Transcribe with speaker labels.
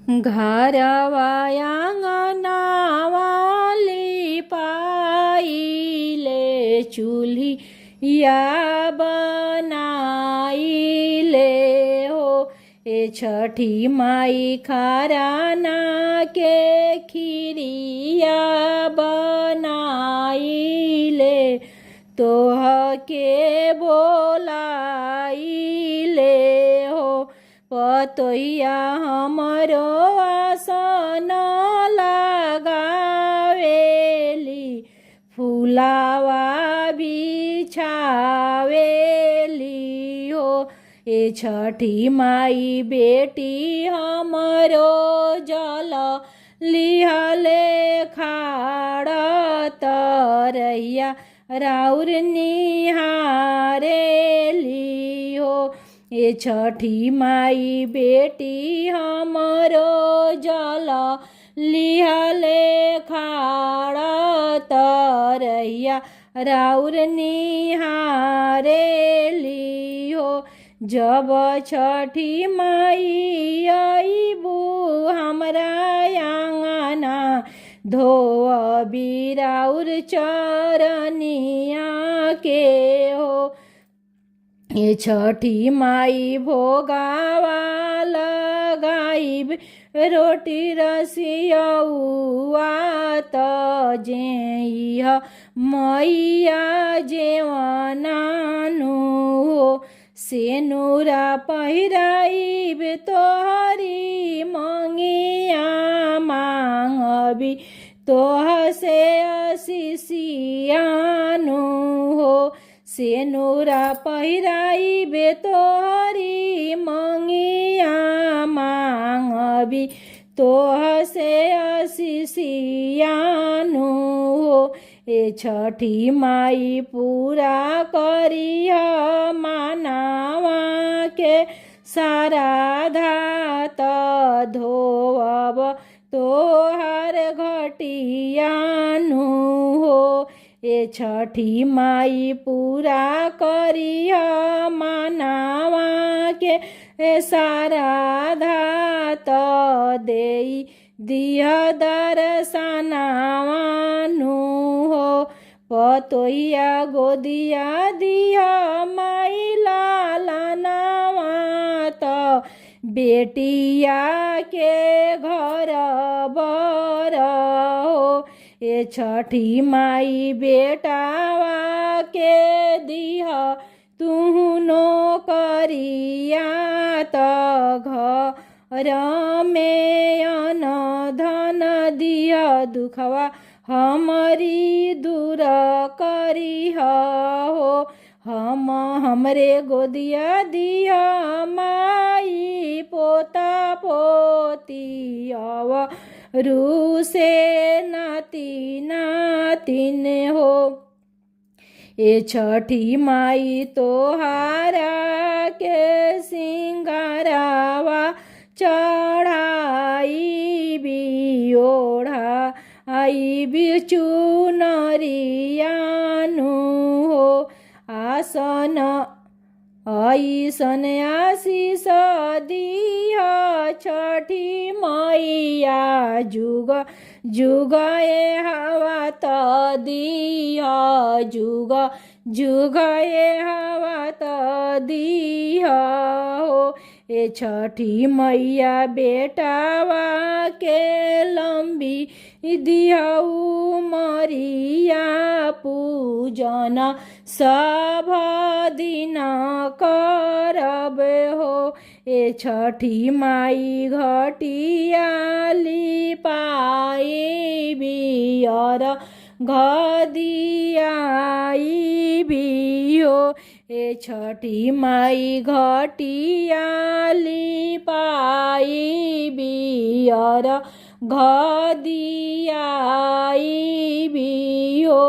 Speaker 1: घरवा आंगनवा लिपाइले चूल्हिया बनाइले हो। ए छठी माई खराना के खीरिया बनाइले तोह के बोलाइले हो। पतोहिया हमरो आसन लगावेली फुलावा बिछावेली हो। ए छठी माई बेटी हमरो जल लिहले खाड़ तरैया राउर निहारेली हो। ए छठी माई बेटी हमरो जल लिहले खाड़ तरैया राउर निहारेली हो। जब छठी माई आइबू हमरा आंगना धोबी राउर चरनिया के हो। ए छठी माई भोगावा लगाइब रोटी रसियौआ त जेइह मैया जेवनानु हो। सेनुरा पहिराइब तोहरी मंगिया मांगबी तोह से असिसियानु हो। सेनुरा पहिराइबे तोहरी मंगिया मांगबी तोह से असिसियानु हो। ए छठी माई पूरा करिह मानवा के साराधा त धोवब तोहार घटियानु हो। ए छठी माई पूरा करिह मानवा के साराधा त देई दिह दर्शनवानु हो। पतोहिया गोदिया दिह माई लालनवा त बेटिया के घर बर हो। ए छठी माई बेटावा के दिह तुहु नौकरिया त घर में अन धन दिह दुखवा हमारी दूर करिह हो। हमरे गोदिया दिह माई पोता पोती रू से नाती नातिन हो। ए छठी माई तोहारा के सिंगारावा चढ़ाई बियोढ़ा आई बिचुनरियानु हो। आसन ऐसन आशीष दिह छठी मैया जुग जुग ए हवा त दिह जुग जुग ए हवा त दिह हो। ए छठी मैया बेटावा के लंबी दिहऊ मरिया पूजन सब दिन करब हो। ए छठी माई घटिया लिपाइबी और घदियाइबी हो। ए छठी माई घटिया लिपाइबी और घदियाइबी हो।